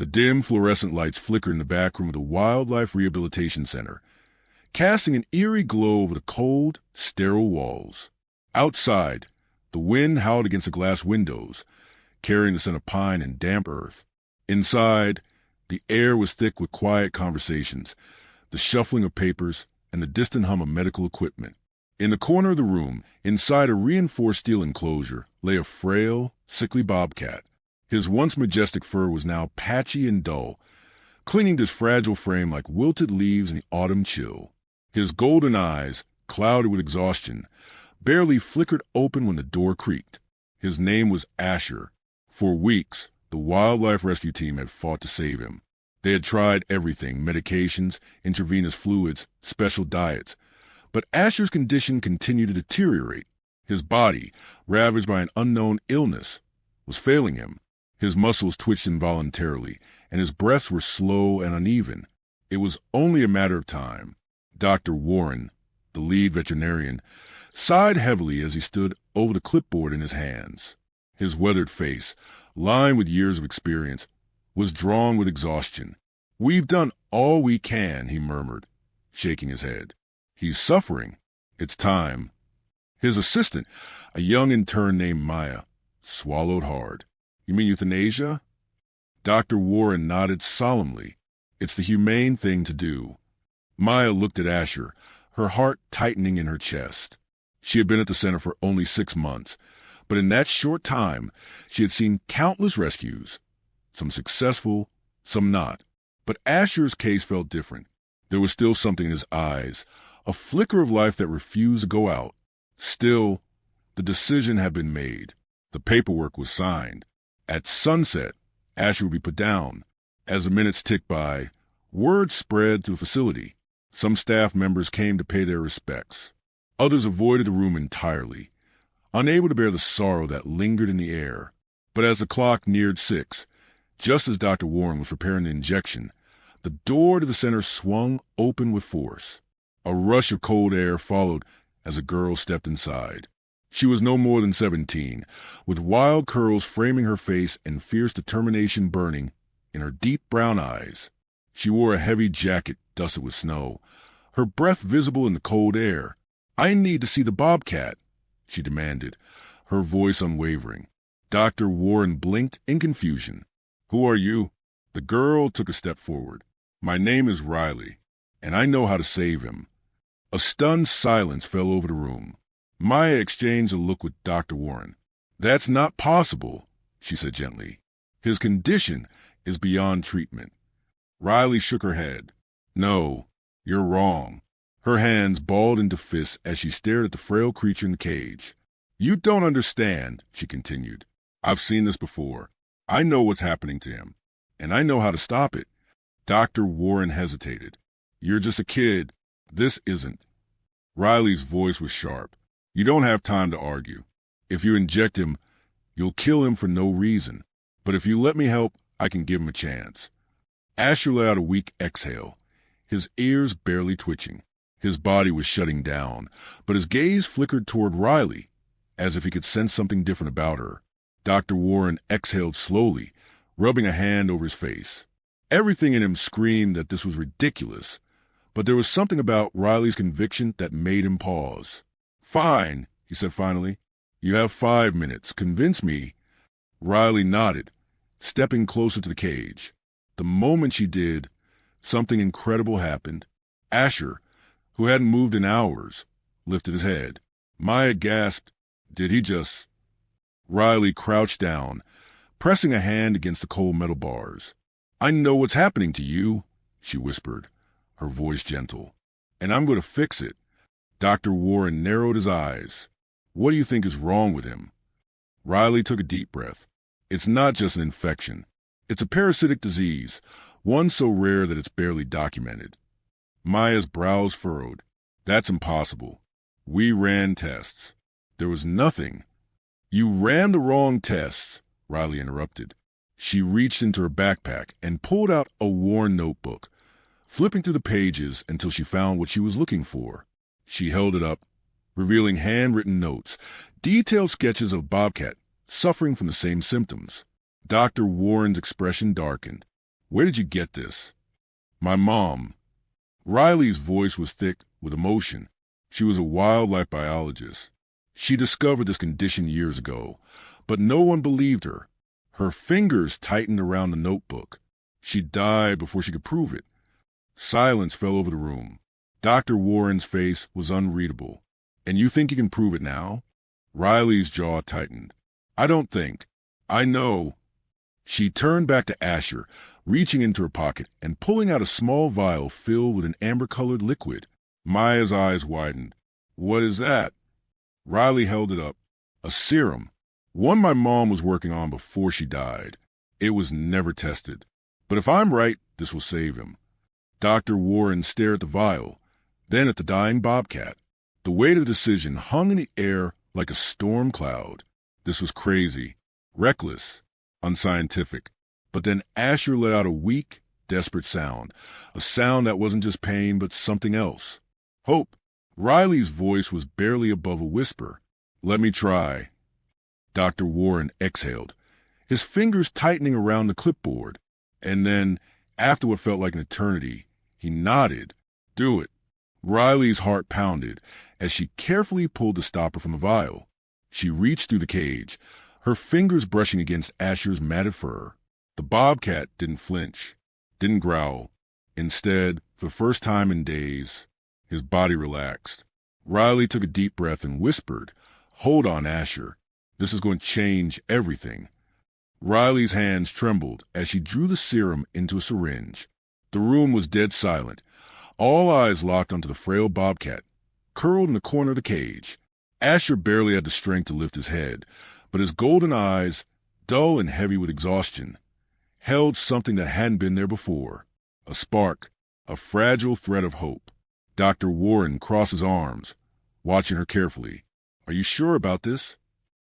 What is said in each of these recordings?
The dim fluorescent lights flickered in the back room of the Wildlife Rehabilitation Center, casting an eerie glow over the cold, sterile walls. Outside, the wind howled against the glass windows, carrying the scent of pine and damp earth. Inside, the air was thick with quiet conversations, the shuffling of papers, and the distant hum of medical equipment. In the corner of the room, inside a reinforced steel enclosure, lay a frail, sickly bobcat. His once majestic fur was now patchy and dull, clinging to his fragile frame like wilted leaves in the autumn chill. His golden eyes, clouded with exhaustion, barely flickered open when the door creaked. His name was Asher. For weeks, the wildlife rescue team had fought to save him. They had tried everything: medications, intravenous fluids, special diets. But Asher's condition continued to deteriorate. His body, ravaged by an unknown illness, was failing him. His muscles twitched involuntarily, and his breaths were slow and uneven. It was only a matter of time. Dr. Warren, the lead veterinarian, sighed heavily as he stood over the clipboard in his hands. His weathered face, lined with years of experience, was drawn with exhaustion. "We've done all we can," he murmured, shaking his head. "He's suffering. It's time." His assistant, a young intern named Maya, swallowed hard. "You mean euthanasia?" Dr. Warren nodded solemnly. "It's the humane thing to do." Maya looked at Asher, her heart tightening in her chest. She had been at the center for only 6 months, but in that short time, she had seen countless rescues, some successful, some not. But Asher's case felt different. There was still something in his eyes, a flicker of life that refused to go out. Still, the decision had been made. The paperwork was signed. At sunset, Asher would be put down. As the minutes ticked by, word spread to the facility. Some staff members came to pay their respects. Others avoided the room entirely, unable to bear the sorrow that lingered in the air. But as the clock neared 6, just as Dr. Warren was preparing the injection, the door to the center swung open with force. A rush of cold air followed as a girl stepped inside. She was no more than 17, with wild curls framing her face and fierce determination burning in her deep brown eyes. She wore a heavy jacket dusted with snow, her breath visible in the cold air. "I need to see the bobcat," she demanded, her voice unwavering. Dr. Warren blinked in confusion. "Who are you?" The girl took a step forward. "My name is Riley, and I know how to save him." A stunned silence fell over the room. Maya exchanged a look with Dr. Warren. "That's not possible," she said gently. "His condition is beyond treatment." Riley shook her head. "No, you're wrong." Her hands balled into fists as she stared at the frail creature in the cage. "You don't understand," she continued. "I've seen this before. I know what's happening to him, and I know how to stop it." Dr. Warren hesitated. "You're just a kid. This isn't." Riley's voice was sharp. "You don't have time to argue. If you inject him, you'll kill him for no reason. But if you let me help, I can give him a chance." Asher let out a weak exhale, his ears barely twitching. His body was shutting down, but his gaze flickered toward Riley, as if he could sense something different about her. Dr. Warren exhaled slowly, rubbing a hand over his face. Everything in him screamed that this was ridiculous, but there was something about Riley's conviction that made him pause. "Fine," he said finally. "You have 5 minutes. Convince me." Riley nodded, stepping closer to the cage. The moment she did, something incredible happened. Asher, who hadn't moved in hours, lifted his head. Maya gasped, "Did he just—" Riley crouched down, pressing a hand against the cold metal bars. "I know what's happening to you," she whispered, her voice gentle, "and I'm going to fix it." Dr. Warren narrowed his eyes. "What do you think is wrong with him?" Riley took a deep breath. "It's not just an infection. It's a parasitic disease, one so rare that it's barely documented." Maya's brows furrowed. "That's impossible. We ran tests. There was nothing." "You ran the wrong tests," Riley interrupted. She reached into her backpack and pulled out a worn notebook, flipping through the pages until she found what she was looking for. She held it up, revealing handwritten notes, detailed sketches of Bobcat suffering from the same symptoms. Dr. Warren's expression darkened. Where did you get this? My mom. Riley's voice was thick with emotion. She was a wildlife biologist. She discovered this condition years ago, but no one believed her. Her fingers tightened around the notebook. She died before she could prove it. Silence fell over the room. Dr. Warren's face was unreadable. And you think you can prove it now? Riley's jaw tightened. I don't think. I know. She turned back to Asher, reaching into her pocket and pulling out a small vial filled with an amber-colored liquid. Maya's eyes widened. What is that? Riley held it up. A serum. One my mom was working on before she died. It was never tested. But if I'm right, this will save him. Dr. Warren stared at the vial, then at the dying Bobcat. The weight of the decision hung in the air like a storm cloud. This was crazy, reckless, unscientific. But then Asher let out a weak, desperate sound, a sound that wasn't just pain but something else. Hope. Riley's voice was barely above a whisper. Let me try. Dr. Warren exhaled, his fingers tightening around the clipboard. And then, after what felt like an eternity, he nodded. Do it. Riley's heart pounded as she carefully pulled the stopper from the vial. She reached through the cage, her fingers brushing against Asher's matted fur. The Bobcat didn't flinch, didn't growl. Instead, for the first time in days, his body relaxed. Riley took a deep breath and whispered, Hold on, Asher. This is going to change everything. Riley's hands trembled as she drew the serum into a syringe. The room was dead silent, all eyes locked onto the frail Bobcat, curled in the corner of the cage. Asher barely had the strength to lift his head, but his golden eyes, dull and heavy with exhaustion, held something that hadn't been there before. A spark, a fragile thread of hope. Dr. Warren crossed his arms, watching her carefully. Are you sure about this?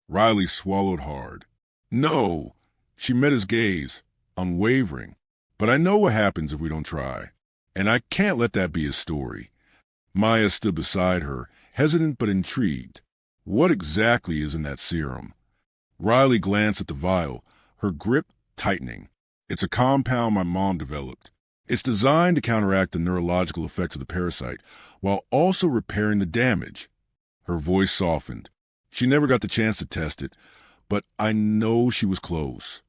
Riley swallowed hard. No. She met his gaze, unwavering. But I know what happens if we don't try. And I can't let that be his story. Maya stood beside her, hesitant but intrigued. What exactly is in that serum? Riley glanced at the vial, her grip tightening. It's a compound my mom developed. It's designed to counteract the neurological effects of the parasite, while also repairing the damage. Her voice softened. She never got the chance to test it, but I know she was close.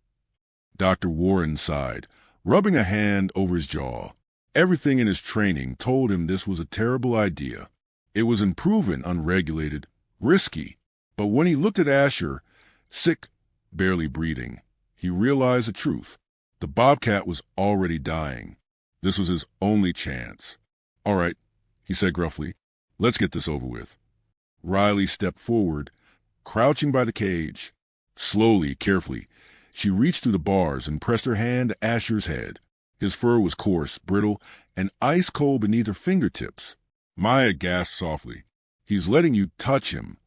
Dr. Warren sighed, rubbing a hand over his jaw. Everything in his training told him this was a terrible idea. It was unproven, unregulated, risky. But when he looked at Asher, sick, barely breathing, he realized the truth. The Bobcat was already dying. This was his only chance. All right, he said gruffly. Let's get this over with. Riley stepped forward, crouching by the cage. Slowly, carefully, she reached through the bars and pressed her hand to Asher's head. His fur was coarse, brittle, and ice-cold beneath her fingertips. Maya gasped softly. He's letting you touch him.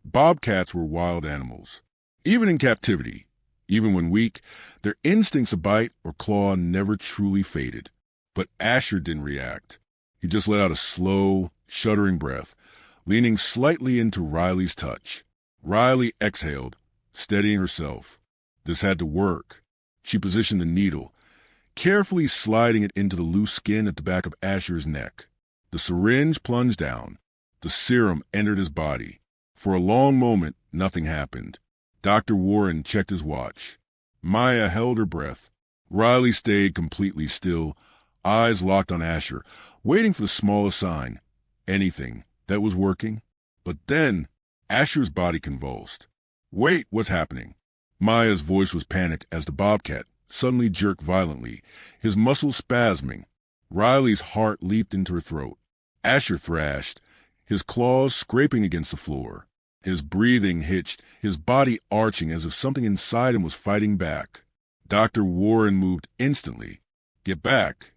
Bobcats were wild animals. Even in captivity, even when weak, their instincts to bite or claw never truly faded. But Asher didn't react. He just let out a slow, shuddering breath, leaning slightly into Riley's touch. Riley exhaled, steadying herself. This had to work. She positioned the needle, carefully sliding it into the loose skin at the back of Asher's neck. The syringe plunged down. The serum entered his body. For a long moment, nothing happened. Dr. Warren checked his watch. Maya held her breath. Riley stayed completely still, eyes locked on Asher, waiting for the smallest sign, anything that was working. But then Asher's body convulsed. Wait, what's happening? Maya's voice was panicked as the Bobcat suddenly jerked violently, his muscles spasming. Riley's heart leaped into her throat. Asher thrashed, his claws scraping against the floor. His breathing hitched, his body arching as if something inside him was fighting back. Dr. Warren moved instantly. Get back.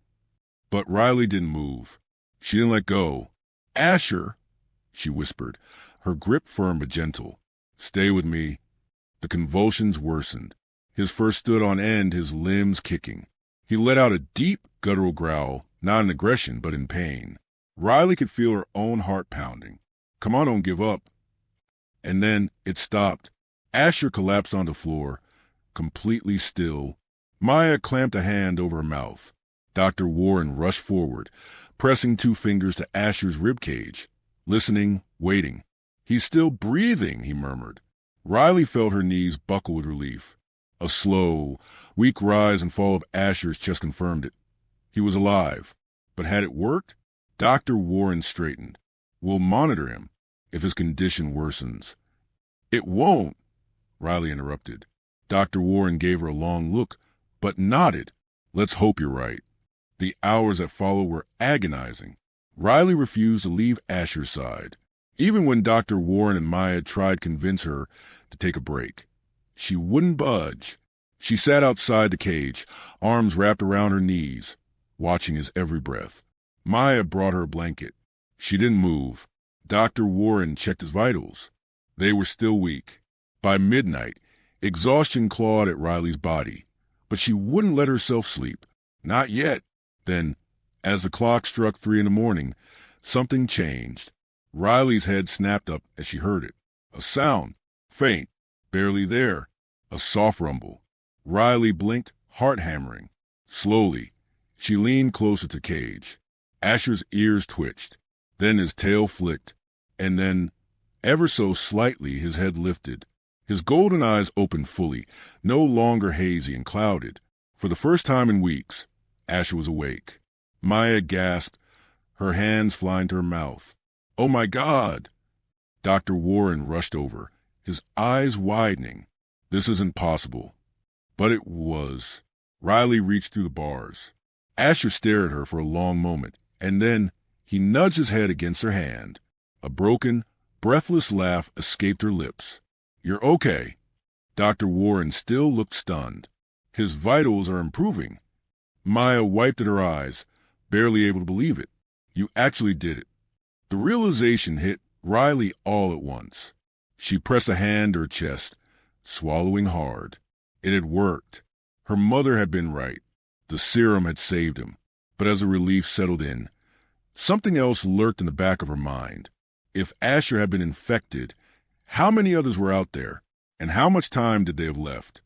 But Riley didn't move. She didn't let go. Asher, she whispered, her grip firm but gentle. Stay with me. The convulsions worsened. His fur stood on end, his limbs kicking. He let out a deep, guttural growl, not in aggression, but in pain. Riley could feel her own heart pounding. Come on, don't give up. And then it stopped. Asher collapsed on the floor, completely still, Maya clamped a hand over her mouth. Dr. Warren rushed forward, pressing 2 fingers to Asher's ribcage, listening, waiting. "He's still breathing," he murmured. Riley felt her knees buckle with relief. A slow, weak rise and fall of Asher's chest confirmed it. He was alive. But had it worked? Dr. Warren straightened. "We'll monitor him if his condition worsens." "It won't," Riley interrupted. Dr. Warren gave her a long look, but nodded. "Let's hope you're right." The hours that followed were agonizing. Riley refused to leave Asher's side, even when Dr. Warren and Maya tried to convince her to take a break. She wouldn't budge. She sat outside the cage, arms wrapped around her knees, watching his every breath. Maya brought her a blanket. She didn't move. Dr. Warren checked his vitals. They were still weak. By midnight, exhaustion clawed at Riley's body, but she wouldn't let herself sleep. Not yet. Then, as the clock struck 3 a.m, something changed. Riley's head snapped up as she heard it. A sound, faint, barely there, a soft rumble. Riley blinked, heart hammering. Slowly, she leaned closer to Cage. Asher's ears twitched. Then his tail flicked, and then, ever so slightly, his head lifted. His golden eyes opened fully, no longer hazy and clouded. For the first time in weeks, Asher was awake. Maya gasped, her hands flying to her mouth. "Oh, my God!" Dr. Warren rushed over, his eyes widening. "This isn't possible." But it was. Riley reached through the bars. Asher stared at her for a long moment, and then he nudged his head against her hand. A broken, breathless laugh escaped her lips. "You're okay." Dr. Warren still looked stunned. "His vitals are improving." Maya wiped at her eyes, barely able to believe it. "You actually did it." The realization hit Riley all at once. She pressed a hand to her chest, swallowing hard. It had worked. Her mother had been right. The serum had saved him. But as the relief settled in, something else lurked in the back of her mind. If Asher had been infected, how many others were out there, and how much time did they have left?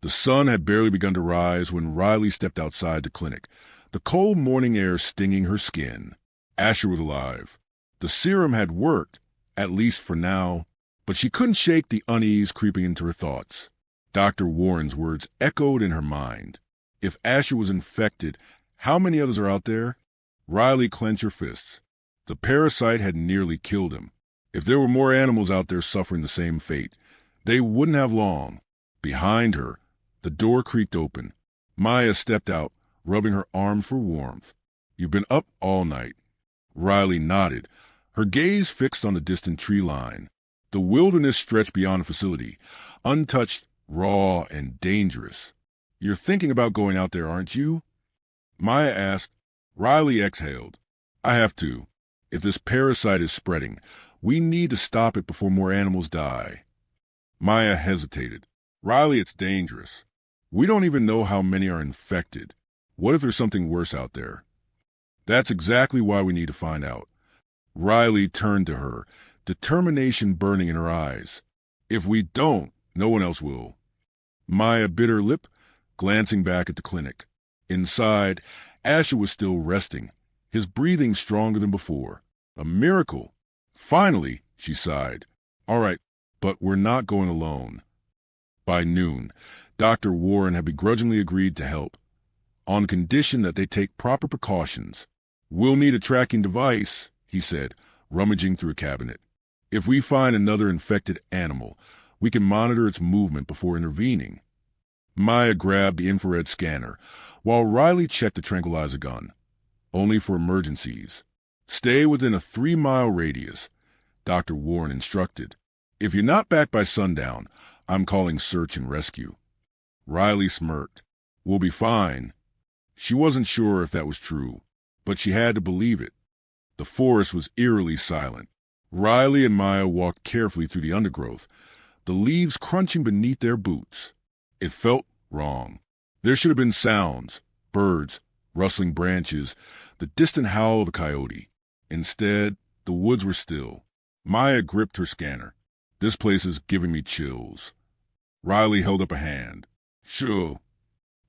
The sun had barely begun to rise when Riley stepped outside the clinic, the cold morning air stinging her skin. Asher was alive. The serum had worked, at least for now, but she couldn't shake the unease creeping into her thoughts. Dr. Warren's words echoed in her mind. If Asher was infected, how many others are out there? Riley clenched her fists. The parasite had nearly killed him. If there were more animals out there suffering the same fate, they wouldn't have long. Behind her, the door creaked open. Maya stepped out, rubbing her arm for warmth. "You've been up all night." Riley nodded, her gaze fixed on the distant tree line. The wilderness stretched beyond the facility, untouched, raw, and dangerous. "You're thinking about going out there, aren't you?" Maya asked. Riley exhaled. "I have to. If this parasite is spreading, we need to stop it before more animals die." Maya hesitated. "Riley, it's dangerous. We don't even know how many are infected. What if there's something worse out there?" "That's exactly why we need to find out." Riley turned to her, determination burning in her eyes. "If we don't, no one else will." Maya bit her lip, glancing back at the clinic. Inside, Asher was still resting, his breathing stronger than before. A miracle. "Finally," she sighed. "All right, but we're not going alone." By noon, Dr. Warren had begrudgingly agreed to help, on condition that they take proper precautions. "We'll need a tracking device," he said, rummaging through a cabinet. "If we find another infected animal, we can monitor its movement before intervening." Maya grabbed the infrared scanner, while Riley checked the tranquilizer gun. "Only for emergencies. Stay within a 3-mile radius," Dr. Warren instructed. "If you're not back by sundown, I'm calling search and rescue." Riley smirked. "We'll be fine." She wasn't sure if that was true, but she had to believe it. The forest was eerily silent. Riley and Maya walked carefully through the undergrowth, the leaves crunching beneath their boots. It felt wrong. There should have been sounds, birds, rustling branches, the distant howl of a coyote. Instead, the woods were still. Maya gripped her scanner. "This place is giving me chills." Riley held up a hand. "Sure."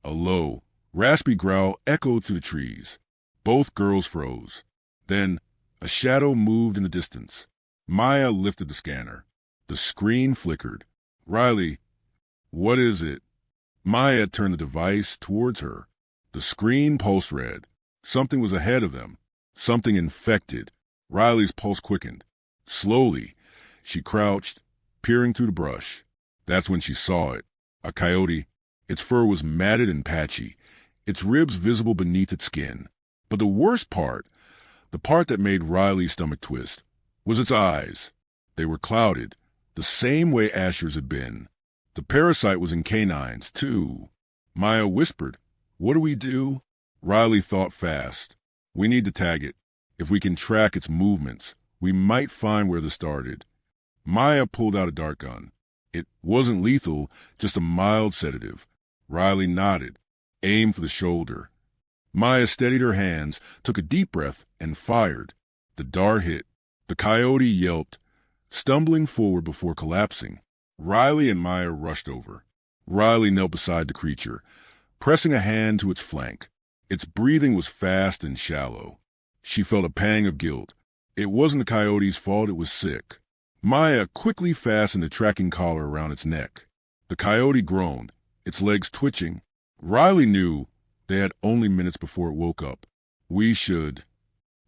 A low, raspy growl echoed through the trees. Both girls froze. Then, a shadow moved in the distance. Maya lifted the scanner. The screen flickered. Riley, what is it? Maya turned the device towards her. The screen pulse read. Something was ahead of them. Something infected. Riley's pulse quickened. Slowly, she crouched, peering through the brush. That's when she saw it. A coyote. Its fur was matted and patchy, its ribs visible beneath its skin. But the worst part, the part that made Riley's stomach twist, was its eyes. They were clouded, the same way Asher's had been. The parasite was in canines, too. Maya whispered, "What do we do?" Riley thought fast. "We need to tag it. If we can track its movements, we might find where this started." Maya pulled out a dart gun. It wasn't lethal, just a mild sedative. Riley nodded. Aim for the shoulder. Maya steadied her hands, took a deep breath, and fired. The dart hit. The coyote yelped, stumbling forward before collapsing. Riley and Maya rushed over. Riley knelt beside the creature, pressing a hand to its flank. Its breathing was fast and shallow. She felt a pang of guilt. It wasn't the coyote's fault, it was sick. Maya quickly fastened the tracking collar around its neck. The coyote groaned, its legs twitching. Riley knew they had only minutes before it woke up. "We should."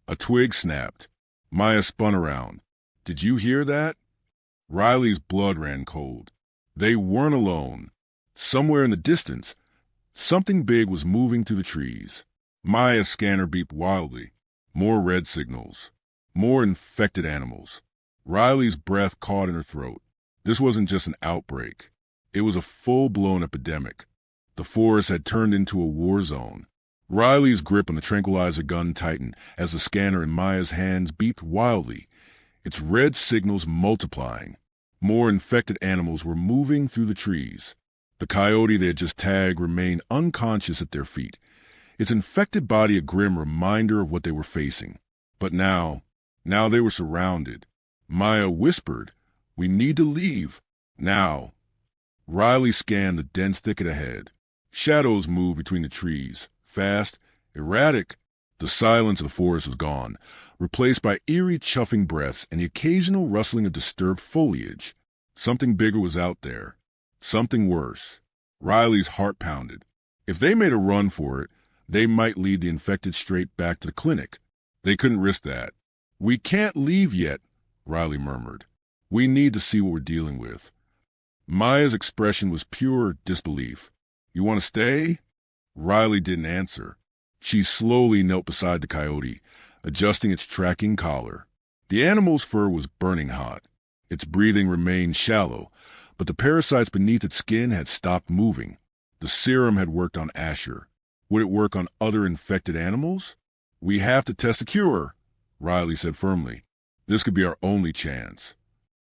A twig snapped. Maya spun around. "Did you hear that?" Riley's blood ran cold. They weren't alone. Somewhere in the distance, something big was moving through the trees. Maya's scanner beeped wildly. More red signals. More infected animals. Riley's breath caught in her throat. This wasn't just an outbreak. It was a full-blown epidemic. The forest had turned into a war zone. Riley's grip on the tranquilizer gun tightened as the scanner in Maya's hands beeped wildly, its red signals multiplying. More infected animals were moving through the trees. The coyote they had just tagged remained unconscious at their feet, its infected body a grim reminder of what they were facing. But now they were surrounded. Maya whispered, "We need to leave. Now." Riley scanned the dense thicket ahead. Shadows moved between the trees, fast, erratic. The silence of the forest was gone, replaced by eerie chuffing breaths and the occasional rustling of disturbed foliage. Something bigger was out there. Something worse. Riley's heart pounded. If they made a run for it, they might lead the infected straight back to the clinic. They couldn't risk that. "We can't leave yet," Riley murmured. "We need to see what we're dealing with." Maya's expression was pure disbelief. "You want to stay?" Riley didn't answer. She slowly knelt beside the coyote, adjusting its tracking collar. The animal's fur was burning hot. Its breathing remained shallow, but the parasites beneath its skin had stopped moving. The serum had worked on Asher. Would it work on other infected animals? "We have to test the cure," Riley said firmly. "This could be our only chance."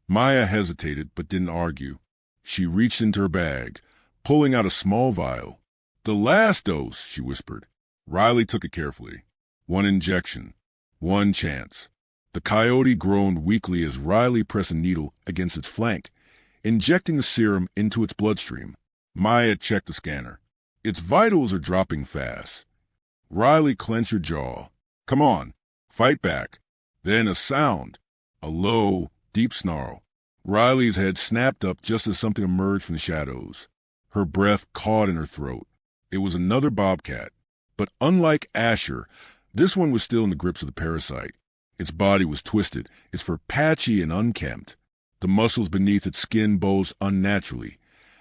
Maya hesitated but didn't argue. She reached into her bag, pulling out a small vial. "The last dose," she whispered. Riley took it carefully. One injection. One chance. The coyote groaned weakly as Riley pressed a needle against its flank, injecting the serum into its bloodstream. Maya checked the scanner. "Its vitals are dropping fast." Riley clenched her jaw. "Come on, fight back." Then a sound. A low, deep snarl. Riley's head snapped up just as something emerged from the shadows. Her breath caught in her throat. It was another bobcat. But unlike Asher, this one was still in the grips of the parasite. Its body was twisted, its fur patchy and unkempt. The muscles beneath its skin bulged unnaturally,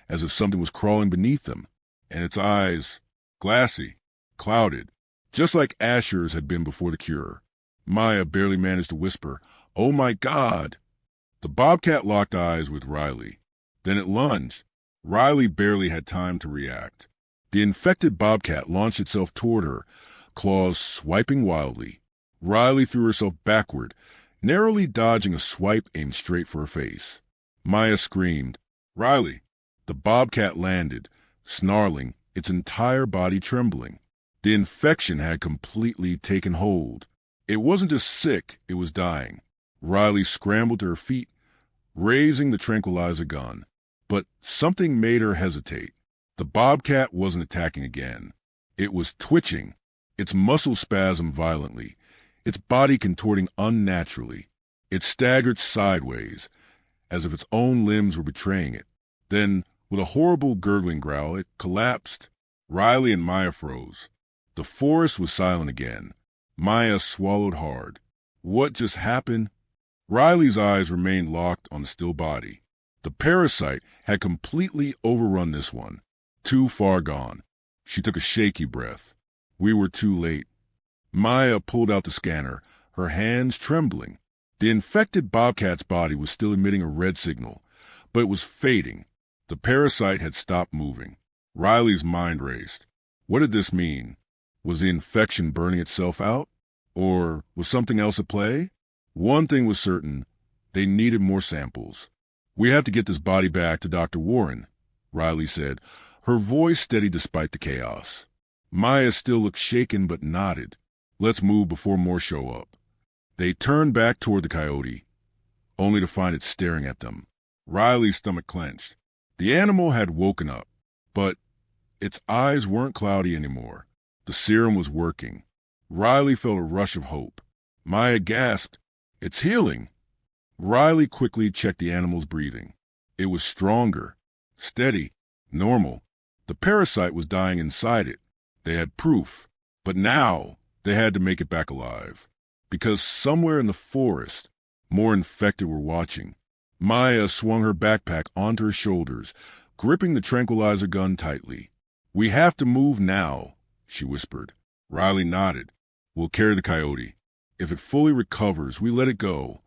as if something was crawling beneath them. And its eyes, glassy, clouded, just like Asher's had been before the cure. Maya barely managed to whisper, "Oh my God!" The bobcat locked eyes with Riley. Then it lunged. Riley barely had time to react. The infected bobcat launched itself toward her, claws swiping wildly. Riley threw herself backward, narrowly dodging a swipe aimed straight for her face. Maya screamed, "Riley!" The bobcat landed, snarling, its entire body trembling. The infection had completely taken hold. It wasn't just sick, it was dying. Riley scrambled to her feet, raising the tranquilizer gun. But something made her hesitate. The bobcat wasn't attacking again. It was twitching, its muscles spasmed violently, its body contorting unnaturally. It staggered sideways, as if its own limbs were betraying it. Then, with a horrible gurgling growl, it collapsed. Riley and Maya froze. The forest was silent again. Maya swallowed hard. What just happened? Riley's eyes remained locked on the still body. The parasite had completely overrun this one. Too far gone. She took a shaky breath. We were too late. Maya pulled out the scanner, her hands trembling. The infected bobcat's body was still emitting a red signal, but it was fading. The parasite had stopped moving. Riley's mind raced. What did this mean? Was the infection burning itself out? Or was something else at play? One thing was certain. They needed more samples. We have to get this body back to Dr. Warren, Riley said, her voice steady despite the chaos. Maya still looked shaken but nodded. Let's move before more show up. They turned back toward the coyote, only to find it staring at them. Riley's stomach clenched. The animal had woken up, but its eyes weren't cloudy anymore. The serum was working. Riley felt a rush of hope. Maya gasped, "It's healing!" Riley quickly checked the animal's breathing. It was stronger, steady, normal. The parasite was dying inside it. They had proof. But now they had to make it back alive. Because somewhere in the forest, more infected were watching. Maya swung her backpack onto her shoulders, gripping the tranquilizer gun tightly. "We have to move now," she whispered. Riley nodded. "We'll carry the coyote. If it fully recovers, we let it go."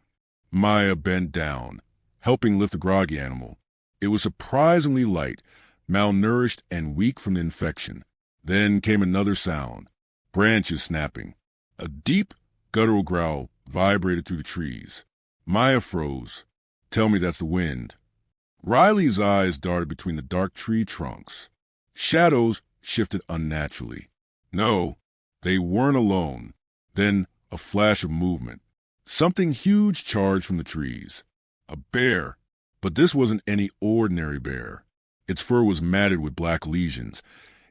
Maya bent down, helping lift the groggy animal. It was surprisingly light, malnourished and weak from the infection. Then came another sound, branches snapping. A deep, guttural growl vibrated through the trees. Maya froze. "Tell me that's the wind." Riley's eyes darted between the dark tree trunks. Shadows shifted unnaturally. No, they weren't alone. Then a flash of movement. Something huge charged from the trees. A bear. But this wasn't any ordinary bear. Its fur was matted with black lesions,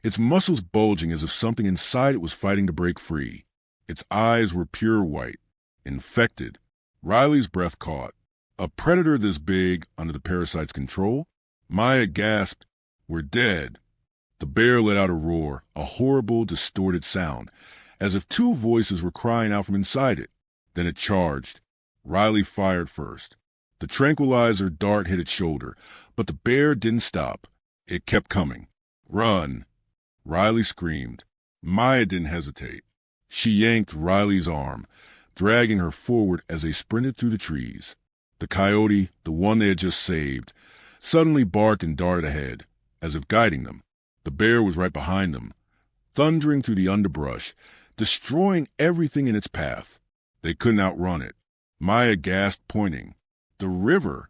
its muscles bulging as if something inside it was fighting to break free. Its eyes were pure white, infected. Riley's breath caught. A predator this big under the parasite's control? Maya gasped, "We're dead." The bear let out a roar, a horrible, distorted sound, as if two voices were crying out from inside it. Then it charged. Riley fired first. The tranquilizer dart hit its shoulder, but the bear didn't stop. It kept coming. "Run!" Riley screamed. Maya didn't hesitate. She yanked Riley's arm, dragging her forward as they sprinted through the trees. The coyote, the one they had just saved, suddenly barked and darted ahead, as if guiding them. The bear was right behind them, thundering through the underbrush, destroying everything in its path. They couldn't outrun it. Maya gasped, pointing. The river!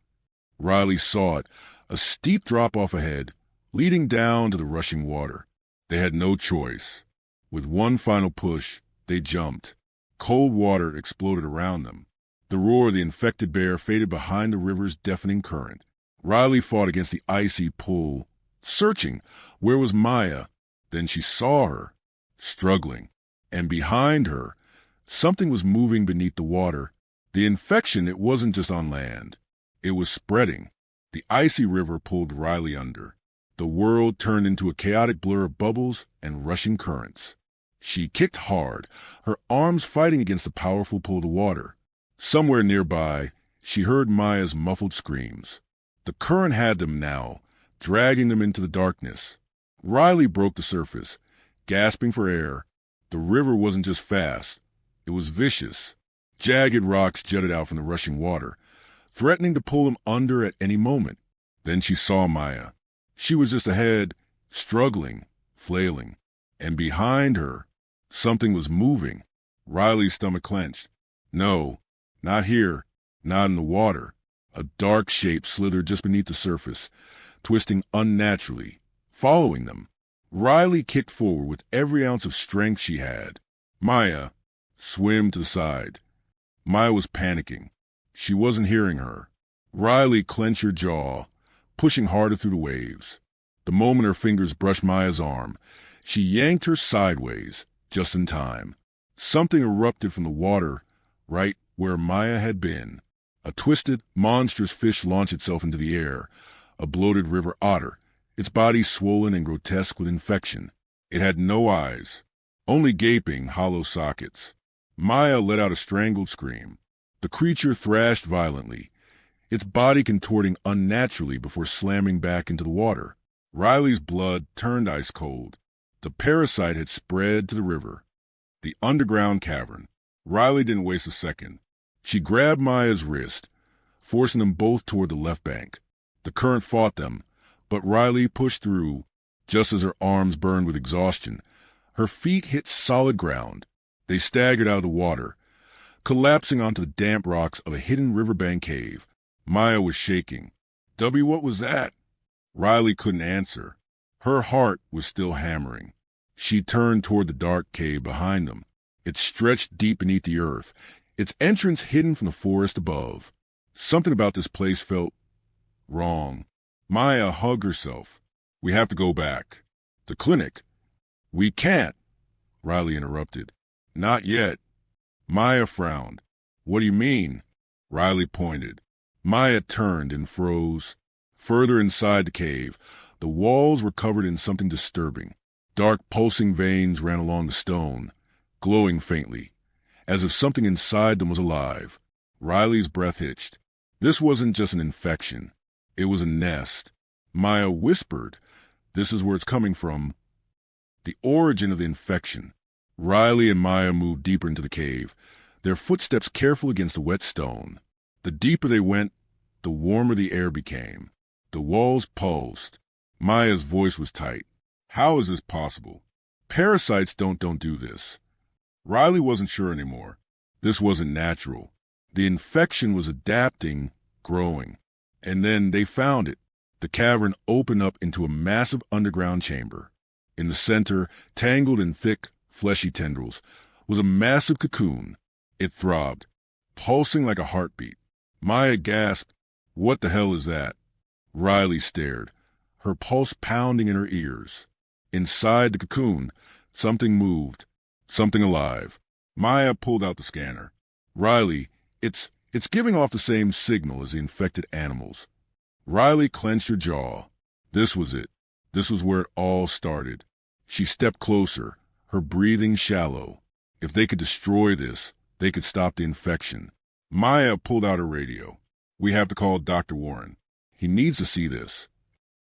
Riley saw it, a steep drop-off ahead, leading down to the rushing water. They had no choice. With one final push, they jumped. Cold water exploded around them. The roar of the infected bear faded behind the river's deafening current. Riley fought against the icy pull, searching. Where was Maya? Then she saw her, struggling. And behind her, something was moving beneath the water. The infection, it wasn't just on land. It was spreading. The icy river pulled Riley under. The world turned into a chaotic blur of bubbles and rushing currents. She kicked hard, her arms fighting against the powerful pull of the water. Somewhere nearby, she heard Maya's muffled screams. The current had them now, dragging them into the darkness. Riley broke the surface, gasping for air. The river wasn't just fast. It was vicious. Jagged rocks jutted out from the rushing water, threatening to pull him under at any moment. Then she saw Maya. She was just ahead, struggling, flailing. And behind her, something was moving. Riley's stomach clenched. No, not here, not in the water. A dark shape slithered just beneath the surface, twisting unnaturally, following them. Riley kicked forward with every ounce of strength she had. Maya, swim to the side. Maya was panicking. She wasn't hearing her. Riley clenched her jaw, pushing harder through the waves. The moment her fingers brushed Maya's arm, she yanked her sideways, just in time. Something erupted from the water right where Maya had been. A twisted, monstrous fish launched itself into the air, a bloated river otter, its body swollen and grotesque with infection. It had no eyes, only gaping, hollow sockets. Maya let out a strangled scream. The creature thrashed violently, its body contorting unnaturally before slamming back into the water. Riley's blood turned ice cold. The parasite had spread to the river, the underground cavern. Riley didn't waste a second. She grabbed Maya's wrist, forcing them both toward the left bank. The current fought them, but Riley pushed through just as her arms burned with exhaustion. Her feet hit solid ground. They staggered out of the water, collapsing onto the damp rocks of a hidden riverbank cave. Maya was shaking. What was that? Riley couldn't answer. Her heart was still hammering. She turned toward the dark cave behind them. It stretched deep beneath the earth, its entrance hidden from the forest above. Something about this place felt wrong. Maya hugged herself. We have to go back. The clinic. We can't, Riley interrupted. Not yet. Maya frowned. What do you mean? Riley pointed. Maya turned and froze. Further inside the cave, the walls were covered in something disturbing. Dark pulsing veins ran along the stone, glowing faintly, as if something inside them was alive. Riley's breath hitched. This wasn't just an infection. It was a nest. Maya whispered, this is where it's coming from. The origin of the infection. Riley and Maya moved deeper into the cave, their footsteps careful against the wet stone. The deeper they went, the warmer the air became. The walls pulsed. Maya's voice was tight. How is this possible? Parasites don't do this. Riley wasn't sure anymore. This wasn't natural. The infection was adapting, growing. And then they found it. The cavern opened up into a massive underground chamber. In the center, tangled in thick, fleshy tendrils, was a massive cocoon. It throbbed, pulsing like a heartbeat. Maya gasped, "What the hell is that?" Riley stared, her pulse pounding in her ears. Inside the cocoon, something moved, something alive. Maya pulled out the scanner. Riley, it's giving off the same signal as the infected animals. Riley clenched her jaw. This was it. This was where it all started. She stepped closer, her breathing shallow. If they could destroy this, they could stop the infection. Maya pulled out her radio. We have to call Dr. Warren. He needs to see this.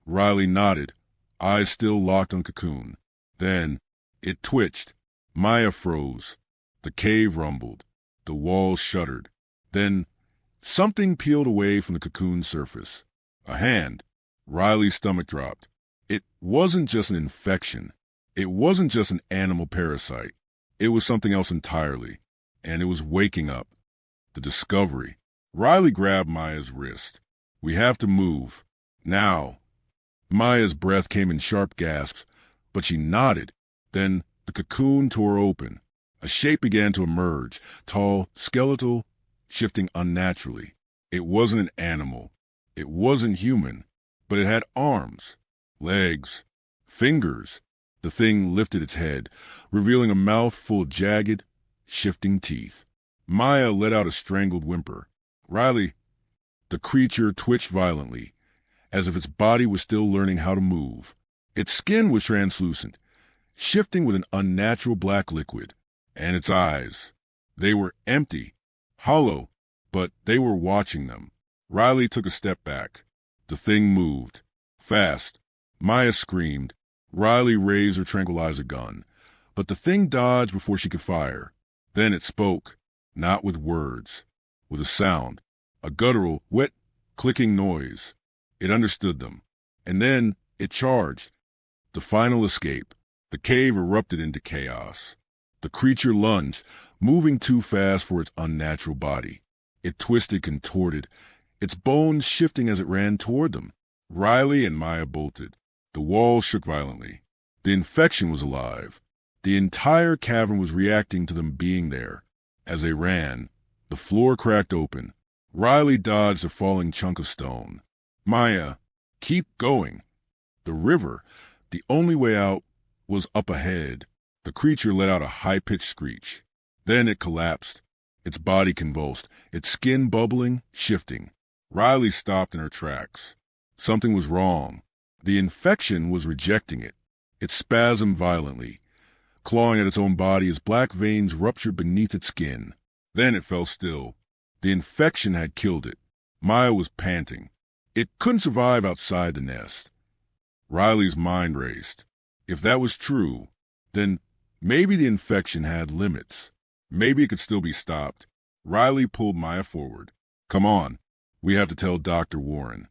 Riley nodded, eyes still locked on cocoon. Then it twitched. Maya froze. The cave rumbled. The walls shuddered. Then something peeled away from the cocoon's surface. A hand. Riley's stomach dropped. It wasn't just an infection. It wasn't just an animal parasite. It was something else entirely. And it was waking up. The discovery. Riley grabbed Maya's wrist. We have to move. Now. Maya's breath came in sharp gasps, but she nodded. Then the cocoon tore open. A shape began to emerge, tall, skeletal, shifting unnaturally. It wasn't an animal. It wasn't human, but it had arms, legs, fingers. The thing lifted its head, revealing a mouth full of jagged, shifting teeth. Maya let out a strangled whimper. Riley. The creature twitched violently, as if its body was still learning how to move. Its skin was translucent, shifting with an unnatural black liquid. And its eyes. They were empty, hollow, but they were watching them. Riley took a step back. The thing moved. Fast. Maya screamed. Riley raised her tranquilizer gun, but the thing dodged before she could fire. Then it spoke, not with words, with a sound, a guttural, wet, clicking noise. It understood them. And then it charged. The final escape. The cave erupted into chaos. The creature lunged, moving too fast for its unnatural body. It twisted, contorted, its bones shifting as it ran toward them. Riley and Maya bolted. The walls shook violently. The infection was alive. The entire cavern was reacting to them being there. As they ran, the floor cracked open. Riley dodged a falling chunk of stone. Maya, keep going. The river, the only way out, was up ahead. The creature let out a high-pitched screech. Then it collapsed, its body convulsed, its skin bubbling, shifting. Riley stopped in her tracks. Something was wrong. The infection was rejecting it. It spasmed violently, clawing at its own body as black veins ruptured beneath its skin. Then it fell still. The infection had killed it. Maya was panting. It couldn't survive outside the nest. Riley's mind raced. If that was true, then maybe the infection had limits. Maybe it could still be stopped. Riley pulled Maya forward. Come on. We have to tell Dr. Warren.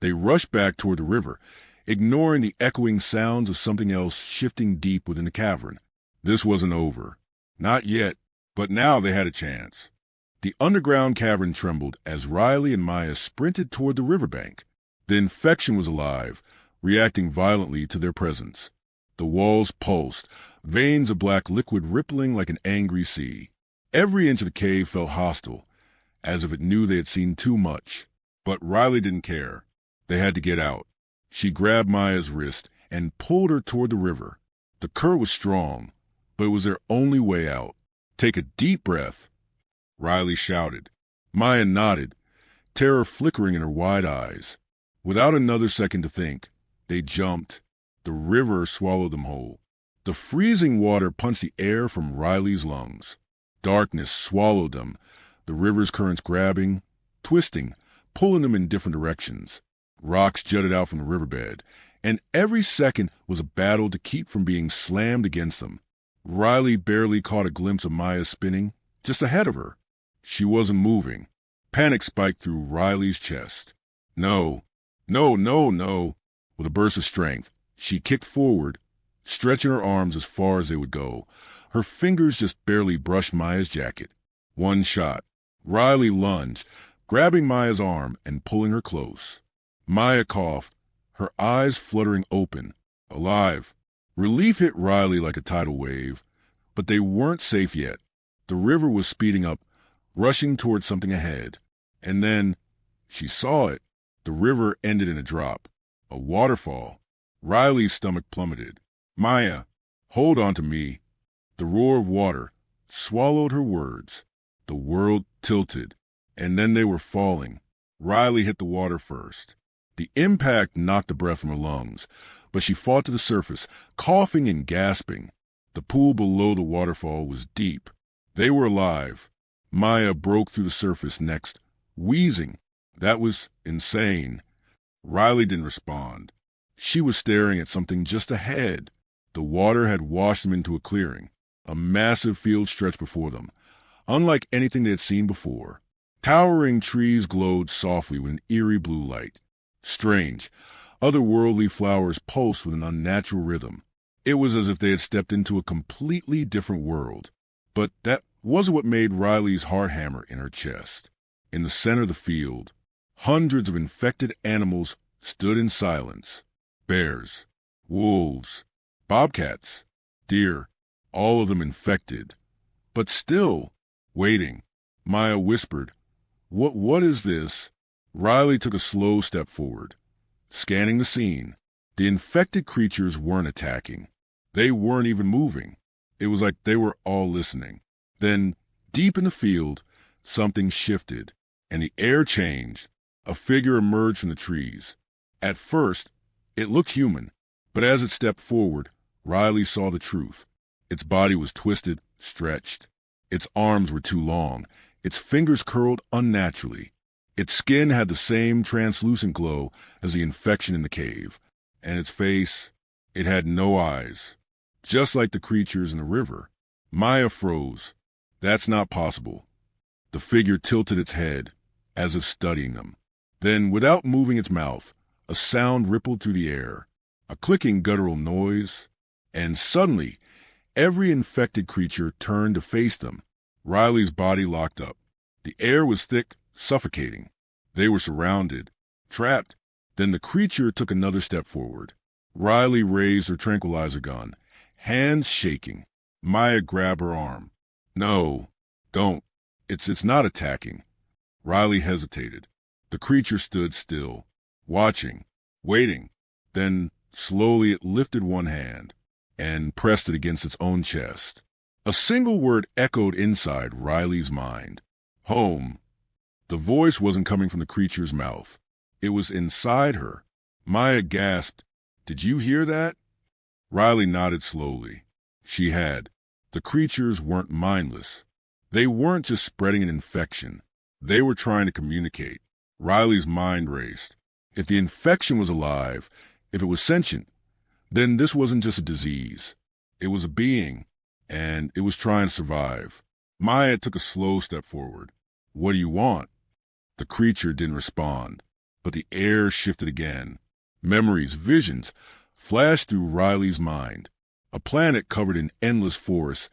They rushed back toward the river, ignoring the echoing sounds of something else shifting deep within the cavern. This wasn't over. Not yet, but now they had a chance. The underground cavern trembled as Riley and Maya sprinted toward the riverbank. The infection was alive, reacting violently to their presence. The walls pulsed, veins of black liquid rippling like an angry sea. Every inch of the cave felt hostile, as if it knew they had seen too much. But Riley didn't care. They had to get out. She grabbed Maya's wrist and pulled her toward the river. The current was strong, but it was their only way out. Take a deep breath, Riley shouted. Maya nodded, terror flickering in her wide eyes. Without another second to think, they jumped. The river swallowed them whole. The freezing water punched the air from Riley's lungs. Darkness swallowed them, the river's currents grabbing, twisting, pulling them in different directions. Rocks jutted out from the riverbed, and every second was a battle to keep from being slammed against them. Riley barely caught a glimpse of Maya spinning, just ahead of her. She wasn't moving. Panic spiked through Riley's chest. No. With a burst of strength, she kicked forward, stretching her arms as far as they would go. Her fingers just barely brushed Maya's jacket. One shot. Riley lunged, grabbing Maya's arm and pulling her close. Maya coughed, her eyes fluttering open, alive. Relief hit Riley like a tidal wave, but they weren't safe yet. The river was speeding up, rushing toward something ahead. And then she saw it. The river ended in a drop, a waterfall. Riley's stomach plummeted. Maya, hold on to me. The roar of water swallowed her words. The world tilted, and then they were falling. Riley hit the water first. The impact knocked the breath from her lungs, but she fought to the surface, coughing and gasping. The pool below the waterfall was deep. They were alive. Maya broke through the surface next, wheezing. That was insane. Riley didn't respond. She was staring at something just ahead. The water had washed them into a clearing. A massive field stretched before them, unlike anything they had seen before. Towering trees glowed softly with an eerie blue light. Strange, otherworldly flowers pulsed with an unnatural rhythm. It was as if they had stepped into a completely different world. But that wasn't what made Riley's heart hammer in her chest. In the center of the field, hundreds of infected animals stood in silence. Bears, wolves, bobcats, deer, all of them infected. But still, waiting. Maya whispered, What is this?" Riley took a slow step forward, scanning the scene. The infected creatures weren't attacking. They weren't even moving. It was like they were all listening. Then, deep in the field, something shifted, and the air changed. A figure emerged from the trees. At first, it looked human, but as it stepped forward, Riley saw the truth. Its body was twisted, stretched. Its arms were too long. Its fingers curled unnaturally. Its skin had the same translucent glow as the infection in the cave. And its face, it had no eyes. Just like the creatures in the river. Maya froze. That's not possible. The figure tilted its head, as if studying them. Then, without moving its mouth, a sound rippled through the air, a clicking guttural noise, and suddenly, every infected creature turned to face them. Riley's body locked up. The air was thick, suffocating. They were surrounded, trapped. Then the creature took another step forward. Riley raised her tranquilizer gun, hands shaking. Maya grabbed her arm. "No, don't. It's not attacking." Riley hesitated. The creature stood still, watching, waiting. Then Slowly it lifted one hand and pressed it against its own chest. A single word echoed inside Riley's mind. Home. The voice wasn't coming from the creature's mouth. It was inside her. Maya gasped, "Did you hear that?" Riley nodded slowly. She had. The creatures weren't mindless. They weren't just spreading an infection. They were trying to communicate. Riley's mind raced. If the infection was alive, if it was sentient, then this wasn't just a disease. It was a being, and it was trying to survive. Maya took a slow step forward. "What do you want?" The creature didn't respond, but the air shifted again. Memories, visions, flashed through Riley's mind. A planet covered in endless forests,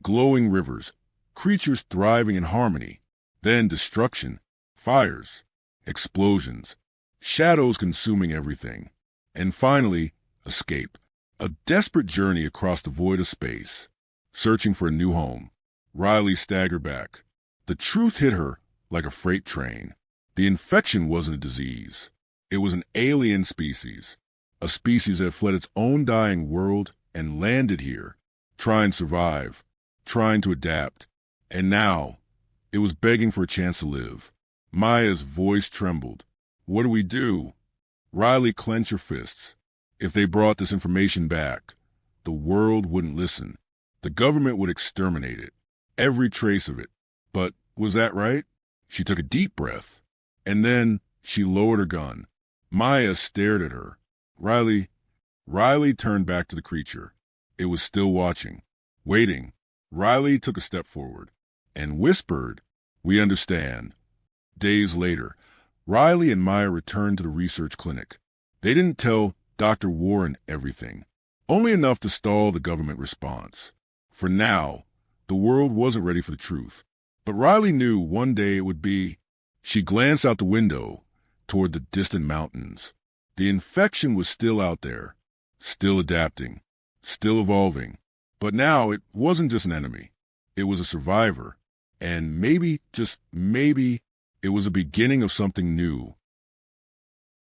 glowing rivers, creatures thriving in harmony. Then destruction, fires, explosions, shadows consuming everything. And finally, escape. A desperate journey across the void of space, searching for a new home. Riley staggered back. The truth hit her like a freight train. The infection wasn't a disease. It was an alien species, a species that fled its own dying world and landed here, trying to survive, trying to adapt. And now, it was begging for a chance to live. Maya's voice trembled. "What do we do?" Riley clenched her fists. If they brought this information back, the world wouldn't listen. The government would exterminate it, every trace of it. But was that right? She took a deep breath, and then she lowered her gun. Maya stared at her. Riley turned back to the creature. It was still watching, waiting. Riley took a step forward and whispered, "We understand." Days later, Riley and Maya returned to the research clinic. They didn't tell Dr. Warren everything, only enough to stall the government response. For now, the world wasn't ready for the truth. But Riley knew one day it would be. She glanced out the window toward the distant mountains. The infection was still out there, still adapting, still evolving. But now it wasn't just an enemy. It was a survivor. And maybe, just maybe, it was the beginning of something new.